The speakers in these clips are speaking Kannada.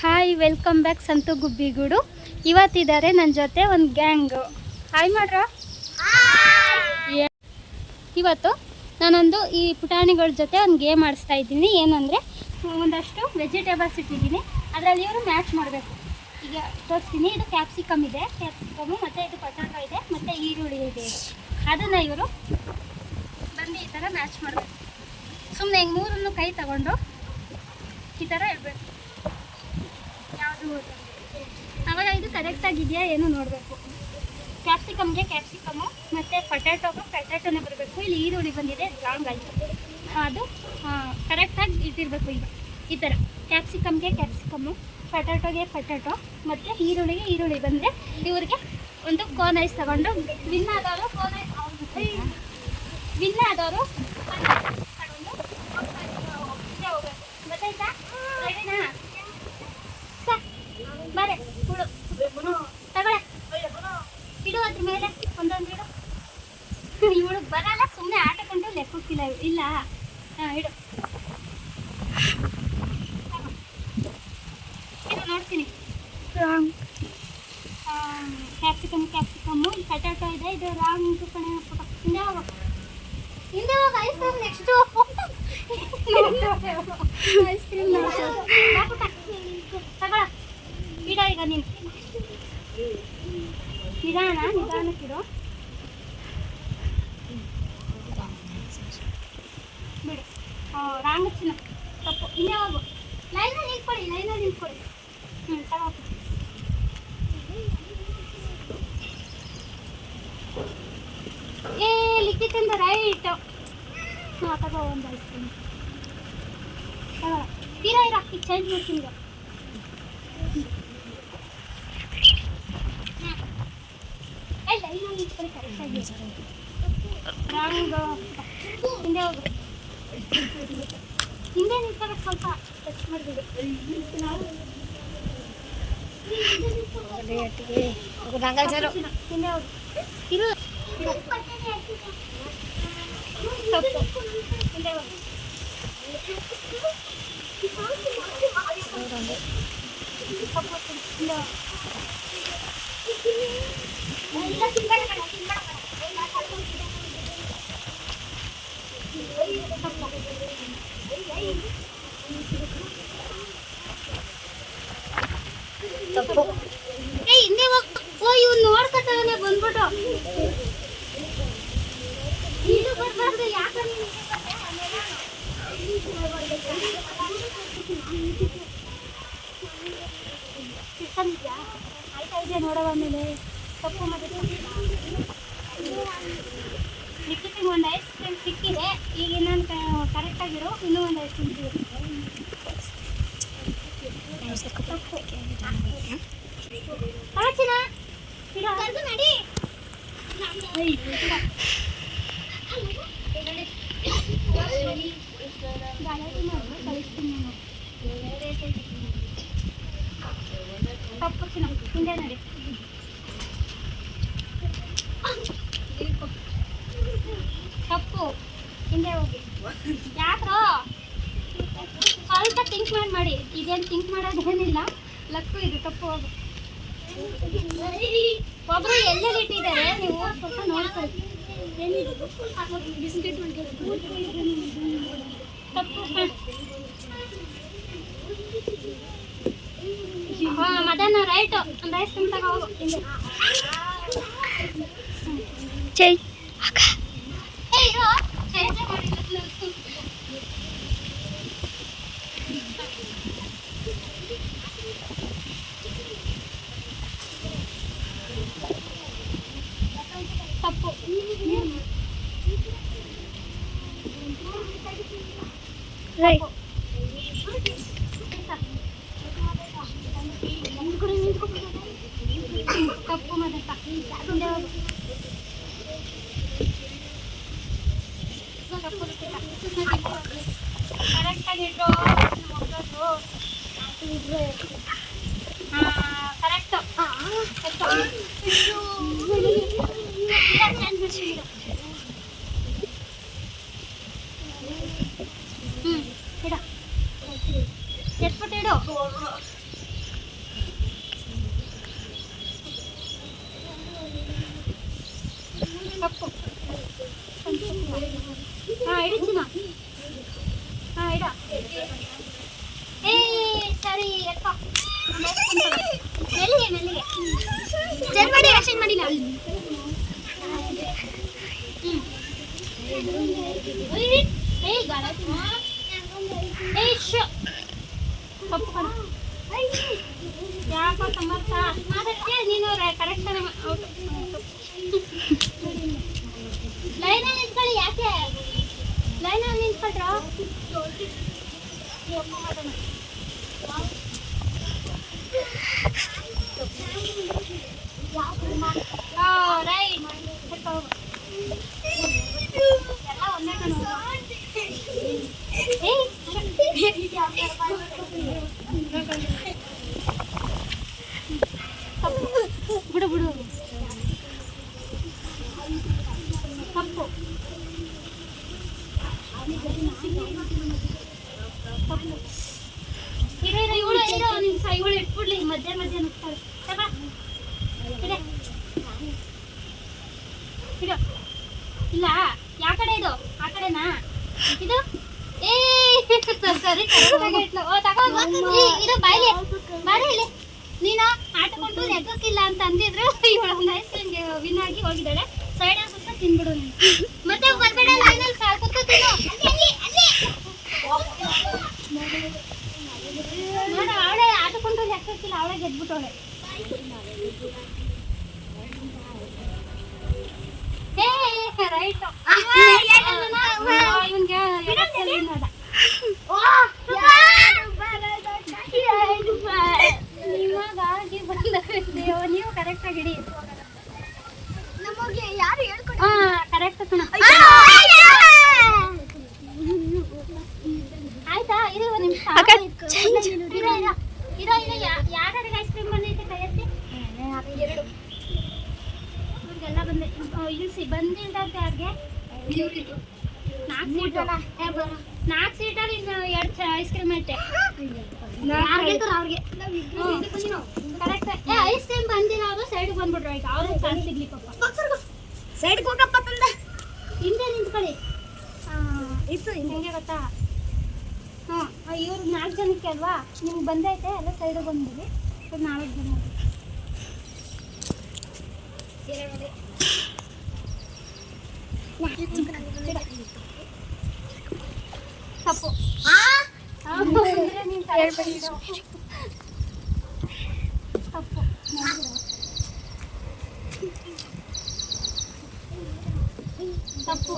Hi, welcome back Santhu Gubbigudu. ಇವತ್ತಿದ್ದಾರೆ ನನ್ನ ಜೊತೆ ಒಂದು ಗ್ಯಾಂಗು. ಹಾಯ್ ಮಾಡ್ರ. ಇವತ್ತು ನಾನೊಂದು ಈ ಪುಟಾಣಿಗಳ ಜೊತೆ ಒಂದು ಗೇಮ್ ಆಡಿಸ್ತಾ ಇದ್ದೀನಿ. ಏನಂದರೆ, ಒಂದಷ್ಟು ವೆಜಿಟೇಬಲ್ಸ್ ಇಟ್ಟಿದ್ದೀನಿ, ಅದರಲ್ಲಿ ಇವರು ಮ್ಯಾಚ್ ಮಾಡಬೇಕು. ಈಗ ತೋರಿಸ್ತೀನಿ. ಇದು ಕ್ಯಾಪ್ಸಿಕಮ್ ಇದೆ, ಕ್ಯಾಪ್ಸಿಕಮ್ಮು, ಮತ್ತು ಇದು ಪೊಟ್ಯಾಟೊ ಇದೆ, ಮತ್ತು ಈರುಳ್ಳಿ ಇದೆ. ಅದನ್ನು ಇವರು ಬಂದು ಈ ಥರ ಮ್ಯಾಚ್ ಮಾಡಬೇಕು. ಸುಮ್ಮನೆ ಹಿಂಗೆ ಮೂರನ್ನು ಕೈ ತಗೊಂಡು ಈ ಥರ ಇರಬೇಕು. ಯಾವುದು ಆವಾಗ ಇದು ಕರೆಕ್ಟಾಗಿದೆಯಾ ಏನು ನೋಡಬೇಕು. ಕ್ಯಾಪ್ಸಿಕಮ್ಗೆ ಕ್ಯಾಪ್ಸಿಕಮ್ಮು ಮತ್ತು ಪೊಟ್ಯಾಟೊನೇ ಬರಬೇಕು. ಇಲ್ಲಿ ಈರುಳ್ಳಿ ಬಂದಿದೆ, ರಾಂಗ್ ಆಯಿತು. ಅದು ಕರೆಕ್ಟಾಗಿ ಇಟ್ಟಿರಬೇಕು. ಈಗ ಈ ಥರ ಕ್ಯಾಪ್ಸಿಕಮ್ಗೆ ಕ್ಯಾಪ್ಸಿಕಮ್ಮು, ಪೊಟ್ಯಾಟೊಗೆ ಪೊಟ್ಯಾಟೊ ಮತ್ತು ಈರುಳ್ಳಿಗೆ ಈರುಳ್ಳಿ ಬಂದರೆ ಇವ್ರಿಗೆ ಒಂದು ಕೋನ್ ಐಸ್ ತಗೊಂಡು ವಿನ್ ಆದವರು ತಗೊಂಡು ಹೋಗ್ಬೇಕು. ಗೊತ್ತಾಯ್ತಾ? ರೆಡಿನಾ? ಬರೇ ಹುಳು ತಗೊಳ್ಳೆ, ಇಡು ಅದ್ರ ಮೇಲೆ ಒಂದೊಂದು ಇಡು. ಇವಳು ಬರಲ್ಲ, ಸುಮ್ಮನೆ ಆಟಕೊಂಡು ಲೆಕ್ಕಕ್ಕಿಲ್ಲ ಇಲ್ಲ. ಹಾಂ, ಇಡು. ಇದು ನೋಡ್ತೀನಿ. ಕ್ಯಾಪ್ಸಿಕಮ್ಮು, ಪೊಟ್ಯಾಟೊ ಇದೆ. ಇದು ರಾಂಗ್ ಕಣೆ. ಹಿಂದೆ ಹೋಗಿ ice cream. Next ice cream ತಗೊಳ. ಇಡ ಈಗ ನೀನು ನಿಧಾನಕ್ಕಿಡು. ಬಿಡು. ರಾಂಗ್ ಚಿನ್ನ ತಪ್ಪು. ಹಿಂದೆ ಹೋಗು. ಲೈನಲ್ಲಿ ನಿಂತ್ಕೊಳ್ಳಿ. ತಗೋ. ಲಿಕ್ಕಿತಿಂದ ರೈಟ್. ಹಾಂ, ತಗೋ ಒಂದು ಐಸ್ ಕ್ರೀಮ್ ತಗೋ. ತೀರಾ ಈಗ ಚೇಂಜ್ ಮಾಡ್ತೀನಿ. ಈಗ ನಿಂತ್ಕೊಳ್ಳಿ ಕರೆಕ್ಟಾಗಿ. ರಾಂಗ್. ಹಿಂದೆ ಹೋಗು. ಹಿಂದೆ ನಿಂತ್ಕೋಬೇಕು. ಸ್ವಲ್ಪ ಟಚ್ ಮಾಡಿಬಿಡು. ಹಿಂದೆ ಹೋಗು. ಇರು. ತಪ್ಪು. ಹಿಂದೆ ಹೋಗು. ತಪ್ಪು. ಹಿಂದೆ ಹೋಗ್ತು. ಇವ್ನು ನೋಡ್ಕೊತಾನೆ ಬಂದ್ಬಿಟ್ಟು. ಇದು ಬರ್ಬಾರ್ದು. ಯಾಕೆ ತಿಳ್ಕೊಂಡಿದ್ಯಾ? ಆಯ್ತಾ ಇದೆ ನೋಡವ ಮೇಲೆ. ತಪ್ಪು ಮತ್ತೆ ಲಿಕ್ಕಿಟಿಗೆ ಒಂದು ಐಸ್ ಕ್ರೀಮ್ ಸಿಕ್ಕಿದೆ. ಈಗ ಇನ್ನೊಂದು ಕರೆಕ್ಟಾಗಿರು. ಇನ್ನೂ ಒಂದು ಐಸ್ ಕ್ರೀಮ್ ಸಿಗುತ್ತೆ. ತಪ್ಪು. ಕಾಚಿನ ನಡಿ. ತಪ್ಪು ಚಿನ್ನ. ಹಿಂದೆ ನಡಿ. ತಪ್ಪು. ಹಿಂದೆ ಹೋಗಿ. ಯಾಕ್ರೋ? ಸ್ವಲ್ಪ ಥಿಂಕ್ ಮಾಡಿ. ಇದೇನು ಥಿಂಕ್ ಮಾಡೋದೇನಿಲ್ಲ. ಲಕ್ಕು ಇದು. ತಪ್ಪು. ಹೋಗು. ಒಬ್ಬರು ಎಲ್ಲೆಲ್ಲಿ ಇಟ್ಟಿದ್ದಾರೆ ನೀವು ಸ್ವಲ್ಪ ನೋಡ್ಕೊಳ್ಳಿ. ತಪ್ಪು. ಹಾಂ, ಮದನ ರೈಟು. ಒಂದು ಐಸ್ ಕ್ರೀಮ್ ತಗೋ ಹೋಗು. ಹಿಂದೆ ಚೈ ತಪ್ಪು. ರೈಟ್. ತಪ್ಪು. ಮತ್ತೆ ಹಿಂದೆ ಹೋಗು. ಕರೆಕ್ಟಾಗಿಟ್ಟು. ಕರೆಕ್ಟು. ಇಡ. ಎತ್ಬಿಟ್ಟು ಇಡು. ತಪ್ಪು. ಹಾಂ ಇಡು ಚಿನ್ನ. ಹಾಂ ಇಡ. ಸರಿ ಎಕ್ಕ ಮೆಲ್ಲಿಗೆ ಮೆಲ್ಲಿಗೆ ಚೆಂದ ಮಾಡಿ ಅಷ್ಟೇನು ಮಾಡಿಲ್ಲ. ತಪ್ಪು ಕಣ. ಯಾಕೋ ಸಮರ್ಥ ಅದಕ್ಕೆ ನೀನು ಕರೆಕ್ಷನ್ ಲೈನಲ್ಲಿ ನಿಂತ್ಕೊಳ್ಳಿ. ಯಾಕೆ ಲೈನಲ್ಲಿ ನಿಂತ್ಕೊಳ್ರ? ರೈಟ್ ಎಲ್ಲ ಒಂದೇ ಕಣ. ಬಿಡು ಬಿಡು. ತಪ್ಪು. ಇವಳು ಇರೋ ನಿಮಿಷ ಇವಳು ಇಟ್ಬಿಡ್ಲಿ. ಮಧ್ಯ ಮಧ್ಯ ನಿಂತ್ಕೊಳ್ಳಿ. ಇಡು. ಇಲ್ಲ ಯಾ ಕಡೆ ಇದು? ಆ ಕಡೆನಾ ಇದು? ಸರಿ ಇದು ಬಾಯ್ಲಿ ಬಾರಿ ಇಲ್ಲಿ. ನೀನು ಆಟಕೊಂಡು ಎಗ್ಗಕ್ಕಿಲ್ಲ ಅಂತ ಅಂದಿದ್ರು. ಇವಳು ಐಸ್ ಕ್ರೀಮ್ಗೆ ವಿನ್ ಆಗಿ ಹೋಗಿದ್ದಾಳೆ. ಸೈಡ್ ಸ್ವಲ್ಪ ತಿನ್ಬಿಡು ನೀನು. ಮತ್ತೆ ಬರ್ಬೇಡ ಲೈನಲ್ಲಿ ಸಾಕು ತಿನ್ನು. ನೋಡ ಅವಳೆ ಆಟಕೊಂಡು ಎಗ್ಗಕ್ಕಿಲ್ಲ, ಅವಳೆ ಗೆದ್ಬಿಟ್ಟವಳೆ. ರೈಟ್ ಇವನ್ಗೆ ನಿಮಗಾಗಿ ಬಂದ ನೀವು ಕರೆಕ್ಟ್ ಆಗಿ ಹಿಡಿ. ಕರೆಕ್ಟ್ ಕಣ. ಆಯ್ತಾ? ಇರೋ ನಿಮಿಷ ಇರೋ ಯಾರ್ಯಾರಿಗೆ ಐಸ್ ಕ್ರೀಮ್ ಬಂದೈತೆ ಕೈ ಎತ್ತಿ. ಎರಡು ಇವ್ರಿಗೆಲ್ಲ ಬಂದೆ. ಇಳಿಸಿ ಬಂದಿಲ್ದಂತೆ ಯಾರಿಗೆ? 4 ಸೀಟಲ್ಲಿ ಇನ್ನು 2 ಐಸ್ ಕ್ರೀಮ್ ಐತೆ. ಕರೆಕ್ಟ್. ಐಸ್ ಕ್ರೀಮ್ ಬಂದಿಲ್ಲ ಅವರು ಸೈಡ್ಗೆ ಬಂದ್ಬಿಟ್ರು. ಆಯ್ತು ಅವ್ರಿಗೆ ಚಾನ್ಸ್ ಸಿಗ್ಲಿಕ್ಕಪ್ಪ. ಸೈಡ್ಗೆ ಹೋಗಪ್ಪ ತಂದ. ಹಿಂದೆ ನಿಂತ್ಕೊಳ್ಳಿ. ಇತ್ತು ಹೆಂಗೆ ಗೊತ್ತಾ? ಹಾಂ ಇವ್ರು 4 ಜನಕ್ಕೆ ಅಲ್ವಾ? ನಿಮ್ಗೆ ಬಂದೈತೆ ಎಲ್ಲ ಸೈಡಿಗೆ ಬಂದ್ಬಿಡಿ. 4 ಜನ ತಪ್ಪು. ತಪ್ಪು. ತಪ್ಪು.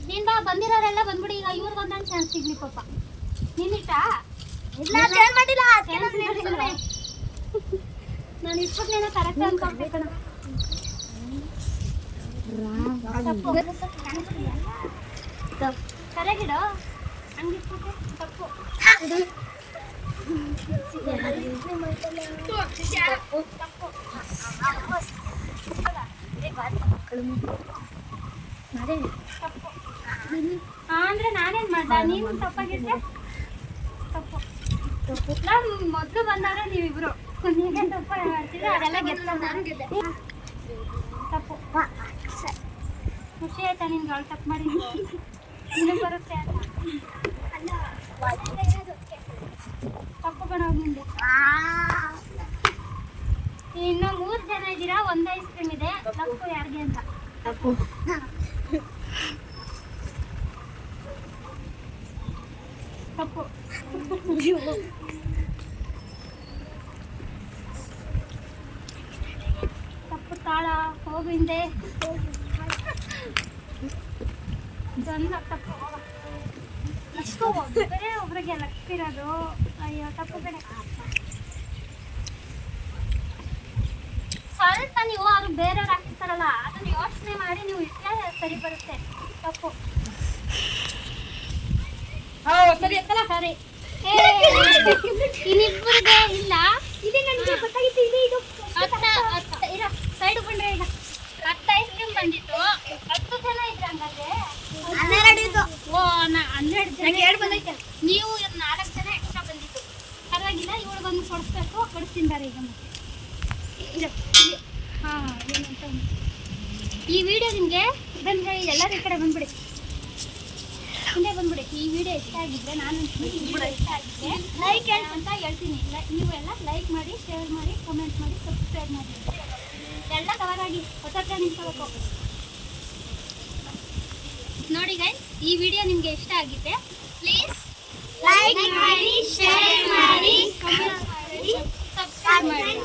ನಿಂದ ಬಂದಿರೋರೆಲ್ಲ ಬಂದ್ಬಿಡಿ. ಈಗ ಇವ್ರಿಗೆ ಒಂದೊಂದು ಚಾನ್ಸ್ ಸಿಗ್ಲಿ ಪಾಪ. ನಿನ್ನಿಟ್ಟಾ ನಾನು ಇಷ್ಟೊತ್ತೇನೋ ಕರೆಕ್ಟ್ ಅನ್ಕೊಳ್ಬೇಕಣ. ಕರೆಗಿಡು ಹಂಗಿಟ್ಬಿಟ್ಟು ತಪ್ಪು. ಅಂದ್ರೆ ನಾನೇನ್ ಮಾಡ್ದ? ನೀನು ತಪ್ಪಾಗಿದ್ದೆ. ತಪ್ಪು. ನಾನು ಮೊದಲು ಬಂದಾಗ ನೀವಿಬ್ರು ನೀವೇ ತಪ್ಪ ಮಾಡ್ತಿದ್ರೆ ಅದೆಲ್ಲ ಗೆದ್ದೆ. ತಪ್ಪು. ಖುಷಿ ಆಯ್ತಾ ನಿನ್ಗೆ? ಅವಳು ತಪ್ಪು ಮಾಡಿ ನಿನಗೆ ಬರುತ್ತೆ ಅಂತ. ತಪ್ಪು ಕಣ ನಿಂದು. ಇನ್ನು 3 ಜನ ಇದ್ದೀರಾ. 1 ಐಸ್ ಕ್ರೀಮ್ ಇದೆ. ತಪ್ಪು ಯಾರಿಗೆ ಅಂತ. ತಪ್ಪು. ತಪ್ಪು. ತಪ್ಪು ತಾಳ ಹೋಗು ಹಿಂದೆ. ಜನ ತಪ್ಪು. ಇಷ್ಟು ಒಬ್ಬರೇ ಒಬ್ರಿಗೆ ಲಕ್ಕಿರೋದು. ಅಯ್ಯೋ ತಪ್ಪು ಬೇಡ. ಸ್ವಲ್ಪ ನೀವು ಅವ್ರು ಬೇರೆಯವ್ರು ಹಾಕಿರ್ತಾರಲ್ಲ ಅದನ್ನ ಯೋಚನೆ ಮಾಡಿ ನೀವು ಇಟ್ಟರೆ ಸರಿ ಬರುತ್ತೆ. ತಪ್ಪು. ಸರಿ ಎತ್ತಲ್ಲ. ಸರಿ ಇನ್ನಿಬ್ಬರಿಗೆ ಇಲ್ಲ. ಇರೋ ಸೈಡ್ ಬಂದ್ರೆ ಈಗ 10 ಐಸ್ ಕ್ರೀಮ್ ಬಂದಿತ್ತು. 10 ಜನ ಇದ್ರೆ ಹಂಗಾದ್ರೆ 12 ಇದ್ದು. ಓ 12 ಜನ ಬಂದೈತೆ. ನೀವು 4 ಜನ ಎಕ್ಸ್ಟ್ರಾ ಬಂದಿತ್ತು. ಹಾಂ ಏನಂತ ಈ ವಿಡಿಯೋ ನಿಮಗೆ ಬಂದರೆ ಎಲ್ಲರ ಈ ಕಡೆ ಬಂದ್ಬಿಡಿ, ಮುಂದೆ ಬಂದ್ಬಿಡಿ. ಈ ವಿಡಿಯೋ ಇಷ್ಟ ಆಗಿದ್ದರೆ ನಾನು ಈ ವಿಡಿಯೋ ಇಷ್ಟ ಆಗಿದ್ದರೆ ಲೈಕ್ ಅಂತ ಹೇಳ್ತೀನಿ. ನೀವೆಲ್ಲ ಲೈಕ್ ಮಾಡಿ, ಶೇರ್ ಮಾಡಿ, ಕಮೆಂಟ್ ಮಾಡಿ, ಸಬ್ಸ್ಕ್ರೈಬ್ ಮಾಡಿ. ಎಲ್ಲ ಕವರ್ ಆಗಿ ಹೊಸ ನಿಂತ್ಕೋಬೇಕು ನೋಡಿ ಗೈಸ್. ಈ ವಿಡಿಯೋ ನಿಮಗೆ ಇಷ್ಟ ಆಗಿದ್ದೆ ಪ್ಲೀಸ್ ಲೈಕ್ ಮಾಡಿ, ಶೇರ್ ಮಾಡಿ, ಕಮೆಂಟ್ ಮಾಡಿ, ಸಬ್ಸ್ಕ್ರೈಬ್ ಮಾಡಿ.